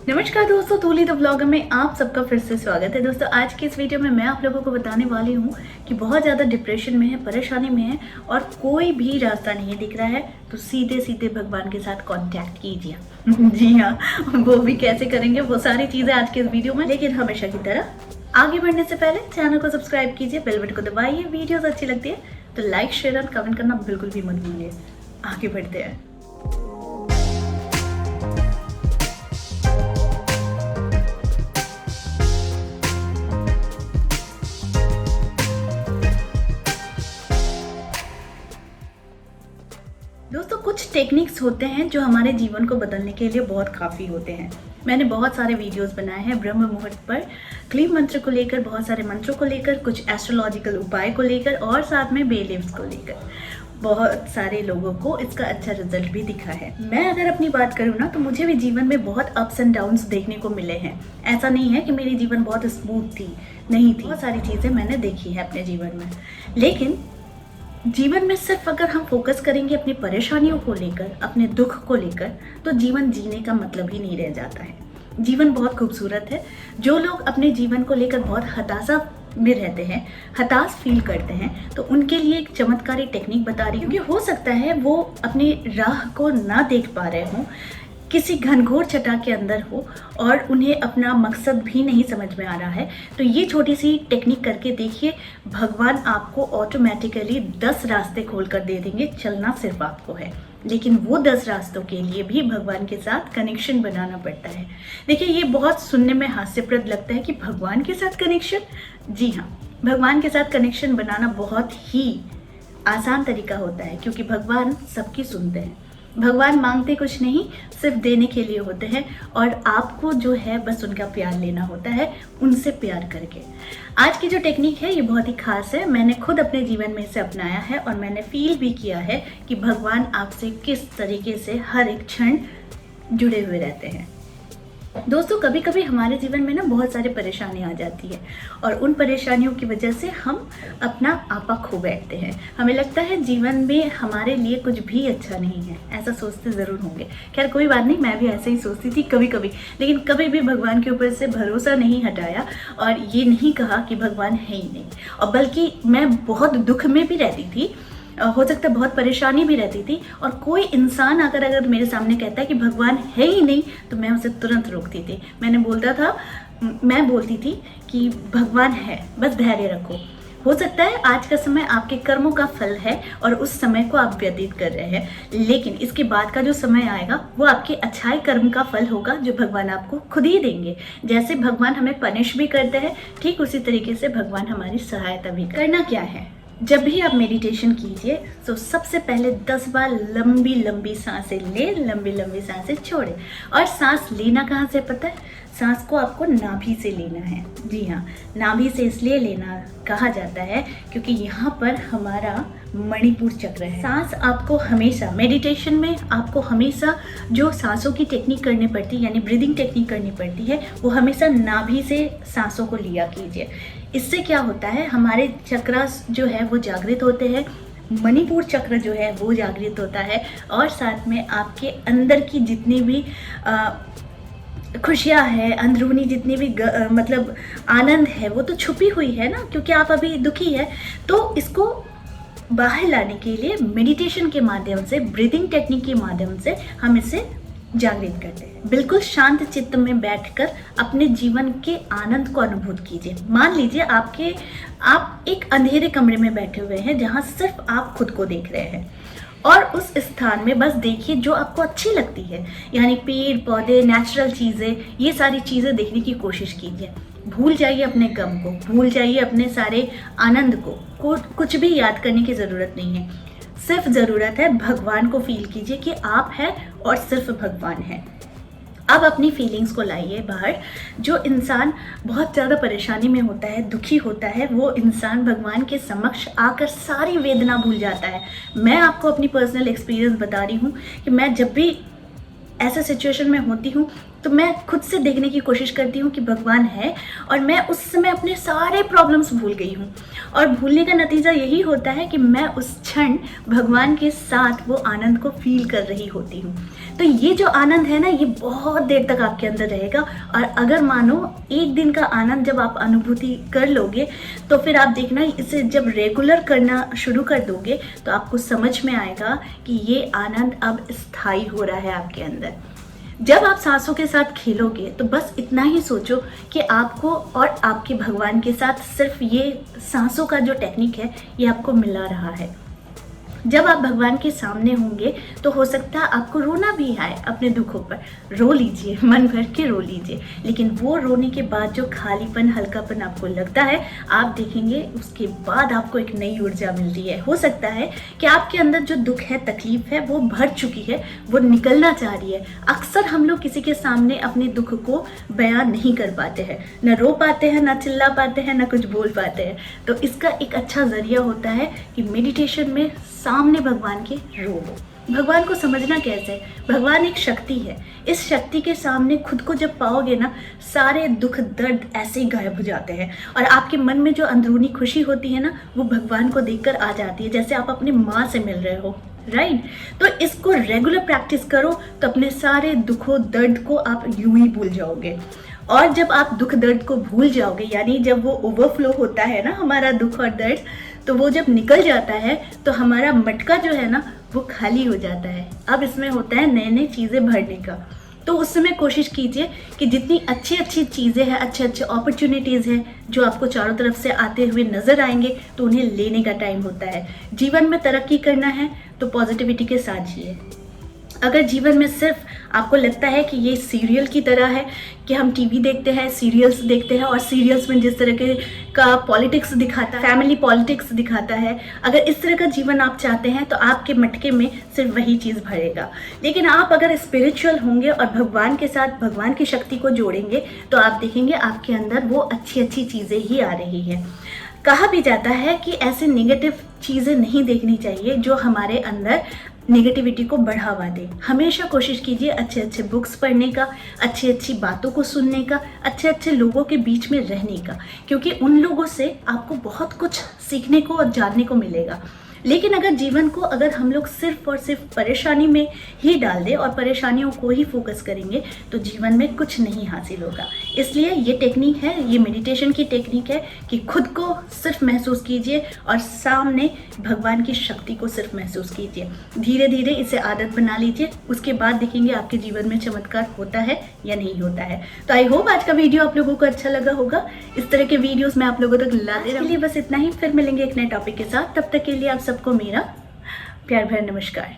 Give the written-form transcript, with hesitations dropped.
नमस्कार दोस्तों, तूली the blogger में आप सबका फिर से स्वागत है। दोस्तों आज की इस वीडियो में मैं आप लोगों को बताने वाली हूँ कि बहुत ज़्यादा डिप्रेशन में है, परेशानी में है और कोई भी रास्ता नहीं दिख रहा है, तो सीधे सीधे भगवान के साथ कांटेक्ट कीजिए। जी हाँ, वो भी कैसे करेंगे वो सारी चीज़ें आज के इस वीडियो में। लेकिन हमेशा की तरह आगे बढ़ने से पहले चैनल को सब्सक्राइब कीजिए, बेल बटन को दबाइए। वीडियोस अच्छी लगती है तो लाइक शेयर और कमेंट करना बिल्कुल भी मत भूलिए। आगे बढ़ते हैं। दोस्तों कुछ टेक्निक्स होते हैं जो हमारे जीवन को बदलने के लिए बहुत काफ़ी होते हैं। मैंने बहुत सारे वीडियोस बनाए हैं ब्रह्म मुहूर्त पर, क्लीम मंत्र को लेकर, बहुत सारे मंत्रों को लेकर, कुछ एस्ट्रोलॉजिकल उपाय को लेकर और साथ में बे लीव्स को लेकर। बहुत सारे लोगों को इसका अच्छा रिजल्ट भी दिखा है। मैं अगर अपनी बात करूँ ना तो मुझे भी जीवन में बहुत अप्स एंड डाउन्स देखने को मिले हैं। ऐसा नहीं है कि मेरी जीवन बहुत स्मूथ थी, नहीं थी। बहुत सारी चीज़ें मैंने देखी है अपने जीवन में। लेकिन जीवन में सिर्फ अगर हम फोकस करेंगे अपनी परेशानियों को लेकर, अपने दुख को लेकर, तो जीवन जीने का मतलब ही नहीं रह जाता है। जीवन बहुत खूबसूरत है। जो लोग अपने जीवन को लेकर बहुत हताशा में रहते हैं, हताश फील करते हैं, तो उनके लिए एक चमत्कारी टेक्निक बता रही हूँ। क्योंकि हो सकता है वो अपनी राह को ना देख पा रहे हों, किसी घनघोर चट्टा के अंदर हो और उन्हें अपना मकसद भी नहीं समझ में आ रहा है। तो ये छोटी सी टेक्निक करके देखिए, भगवान आपको ऑटोमेटिकली 10 रास्ते खोल कर दे देंगे। चलना सिर्फ आपको है, लेकिन वो 10 रास्तों के लिए भी भगवान के साथ कनेक्शन बनाना पड़ता है। देखिए, ये बहुत सुनने में हास्यप्रद लगता है कि भगवान के साथ कनेक्शन। जी हाँ, भगवान के साथ कनेक्शन बनाना बहुत ही आसान तरीका होता है, क्योंकि भगवान सबकी सुनते हैं। भगवान मांगते कुछ नहीं, सिर्फ देने के लिए होते हैं और आपको जो है बस उनका प्यार लेना होता है, उनसे प्यार करके। आज की जो टेक्निक है ये बहुत ही खास है। मैंने खुद अपने जीवन में इसे अपनाया है और मैंने फील भी किया है कि भगवान आपसे किस तरीके से हर एक क्षण जुड़े हुए रहते हैं। दोस्तों कभी कभी हमारे जीवन में ना बहुत सारी परेशानी आ जाती है और उन परेशानियों की वजह से हम अपना आपा खो बैठते हैं। हमें लगता है जीवन में हमारे लिए कुछ भी अच्छा नहीं है, ऐसा सोचते ज़रूर होंगे। खैर कोई बात नहीं, मैं भी ऐसे ही सोचती थी कभी कभी, लेकिन कभी भी भगवान के ऊपर से भरोसा नहीं हटाया और ये नहीं कहा कि भगवान है ही नहीं। और बल्कि मैं बहुत दुख में भी रहती थी, हो सकता है बहुत परेशानी भी रहती थी, और कोई इंसान अगर मेरे सामने कहता है कि भगवान है ही नहीं तो मैं उसे तुरंत रोकती थी। मैं बोलती थी कि भगवान है, बस धैर्य रखो। हो सकता है आज का समय आपके कर्मों का फल है और उस समय को आप व्यतीत कर रहे हैं, लेकिन इसके बाद का जो समय आएगा वो आपके अच्छाई कर्म का फल होगा, जो भगवान आपको खुद ही देंगे। जैसे भगवान हमें पनिश भी करते हैं, ठीक उसी तरीके से भगवान हमारी सहायता भी करना क्या है। जब भी आप मेडिटेशन कीजिए तो सबसे पहले 10 बार लंबी लंबी सांसें ले, लंबी लंबी सांसें छोड़े। और सांस लेना कहाँ से पता है? सांस को आपको नाभि से लेना है। जी हाँ, नाभि से इसलिए लेना कहा जाता है क्योंकि यहाँ पर हमारा मणिपुर चक्र है। सांस आपको हमेशा मेडिटेशन में आपको हमेशा जो सांसों की टेक्निक करनी पड़ती है, यानी ब्रीदिंग टेक्निक करनी पड़ती है, वो हमेशा नाभि से सांसों को लिया कीजिए। इससे क्या होता है, हमारे चक्रास जो है वो जागृत होते हैं, मणिपुर चक्र जो है वो जागृत होता है, और साथ में आपके अंदर की जितनी भी खुशियाँ है, अंदरूनी जितनी भी मतलब आनंद है, वो तो छुपी हुई है ना, क्योंकि आप अभी दुखी है। तो इसको बाहर लाने के लिए मेडिटेशन के माध्यम से, ब्रीदिंग टेक्निक के माध्यम से हम इसे जागृत करते हैं। बिल्कुल शांत चित्त में बैठकर अपने जीवन के आनंद को अनुभूत कीजिए। मान लीजिए आप एक अंधेरे कमरे में बैठे हुए हैं जहां सिर्फ आप खुद को देख रहे हैं, और उस स्थान में बस देखिए जो आपको अच्छी लगती है, यानी पेड़ पौधे, नेचुरल चीज़ें, ये सारी चीज़ें देखने की कोशिश कीजिए। भूल जाइए अपने गम को, भूल जाइए अपने सारे आनंद को कुछ भी याद करने की ज़रूरत नहीं है। सिर्फ ज़रूरत है भगवान को फील कीजिए कि आप हैं और सिर्फ भगवान है। अब अपनी फीलिंग्स को लाइए बाहर। जो इंसान बहुत ज़्यादा परेशानी में होता है, दुखी होता है, वो इंसान भगवान के समक्ष आकर सारी वेदना भूल जाता है। मैं आपको अपनी पर्सनल एक्सपीरियंस बता रही हूँ कि मैं जब भी ऐसा सिचुएशन में होती हूँ तो मैं खुद से देखने की कोशिश करती हूँ कि भगवान है, और मैं उस समय अपने सारे प्रॉब्लम्स भूल गई हूँ। और भूलने का नतीजा यही होता है कि मैं उस क्षण भगवान के साथ वो आनंद को फील कर रही होती हूँ। तो ये जो आनंद है ना, ये बहुत देर तक आपके अंदर रहेगा। और अगर मानो एक दिन का आनंद जब आप अनुभूति कर लोगे, तो फिर आप देखना इसे जब रेगुलर करना शुरू कर दोगे तो आपको समझ में आएगा कि ये आनंद अब स्थायी हो रहा है आपके अंदर। जब आप सांसों के साथ खेलोगे तो बस इतना ही सोचो कि आपको और आपके भगवान के साथ सिर्फ ये सांसों का जो टेक्निक है ये आपको मिला रहा है। जब आप भगवान के सामने होंगे तो हो सकता है आपको रोना भी आए अपने दुखों पर। रो लीजिए, मन भर के रो लीजिए, लेकिन वो रोने के बाद जो खालीपन, हल्कापन आपको लगता है, आप देखेंगे उसके बाद आपको एक नई ऊर्जा मिल रही है। हो सकता है कि आपके अंदर जो दुख है, तकलीफ है, वो भर चुकी है, वो निकलना चाह रही है। अक्सर हम लोग किसी के सामने अपने दुख को बयान नहीं कर पाते हैं, न रो पाते हैं, न चिल्ला पाते हैं, न कुछ बोल पाते हैं। तो इसका एक अच्छा जरिया होता है कि मेडिटेशन में सामने भगवान के रो। भगवान को समझना कैसे? भगवान एक शक्ति है। इस शक्ति के सामने खुद को जब पाओगे ना, सारे दुख दर्द ऐसे ही गायब हो जाते हैं और आपके मन में जो अंदरूनी खुशी होती है ना, वो भगवान को देखकर आ जाती है, जैसे आप अपनी माँ से मिल रहे हो, राइट? तो इसको रेगुलर प्रैक्टिस करो तो अपने सारे दुखों दर्द को आप यूं ही भूल जाओगे। और जब आप दुख दर्द को भूल जाओगे, यानी जब वो ओवरफ्लो होता है ना हमारा दुख और दर्द, तो वो जब निकल जाता है तो हमारा मटका जो है ना वो खाली हो जाता है। अब इसमें होता है नए नए चीज़ें भरने का। तो उस समय कोशिश कीजिए कि जितनी अच्छी अच्छी चीज़ें हैं, अच्छे अच्छे अपॉर्चुनिटीज़ हैं जो आपको चारों तरफ से आते हुए नज़र आएंगे, तो उन्हें लेने का टाइम होता है। जीवन में तरक्की करना है तो पॉजिटिविटी के साथ जिए। अगर जीवन में सिर्फ आपको लगता है कि ये सीरियल की तरह है कि हम टीवी देखते हैं, सीरियल्स देखते हैं और सीरियल्स में जिस तरह का पॉलिटिक्स दिखाता है, फैमिली पॉलिटिक्स दिखाता है, अगर इस तरह का जीवन आप चाहते हैं तो आपके मटके में सिर्फ वही चीज़ भरेगा। लेकिन आप अगर स्पिरिचुअल होंगे और भगवान के साथ भगवान की शक्ति को जोड़ेंगे तो आप देखेंगे आपके अंदर वो अच्छी अच्छी चीज़ें ही आ रही हैं। कहा भी जाता है कि ऐसे नेगेटिव चीज़ें नहीं देखनी चाहिए जो हमारे अंदर नेगेटिविटी को बढ़ावा दे। हमेशा कोशिश कीजिए अच्छे अच्छे बुक्स पढ़ने का, अच्छी अच्छी बातों को सुनने का, अच्छे अच्छे लोगों के बीच में रहने का, क्योंकि उन लोगों से आपको बहुत कुछ सीखने को और जानने को मिलेगा। लेकिन अगर जीवन को अगर हम लोग सिर्फ और सिर्फ परेशानी में ही डाल दें और परेशानियों को ही फोकस करेंगे तो जीवन में कुछ नहीं हासिल होगा। इसलिए ये टेक्निक है, ये मेडिटेशन की टेक्निक है कि खुद को सिर्फ महसूस कीजिए और सामने भगवान की शक्ति को सिर्फ महसूस कीजिए। धीरे धीरे इसे आदत बना लीजिए, उसके बाद देखेंगे आपके जीवन में चमत्कार होता है या नहीं होता है। तो आई होप आज का वीडियो आप लोगों को अच्छा लगा होगा। इस तरह के वीडियोस मैं आप लोगों तक लाने के लिए बस इतना ही। फिर मिलेंगे एक नए टॉपिक के साथ। तब तक के लिए आप सबको मेरा प्यार भरा नमस्कार।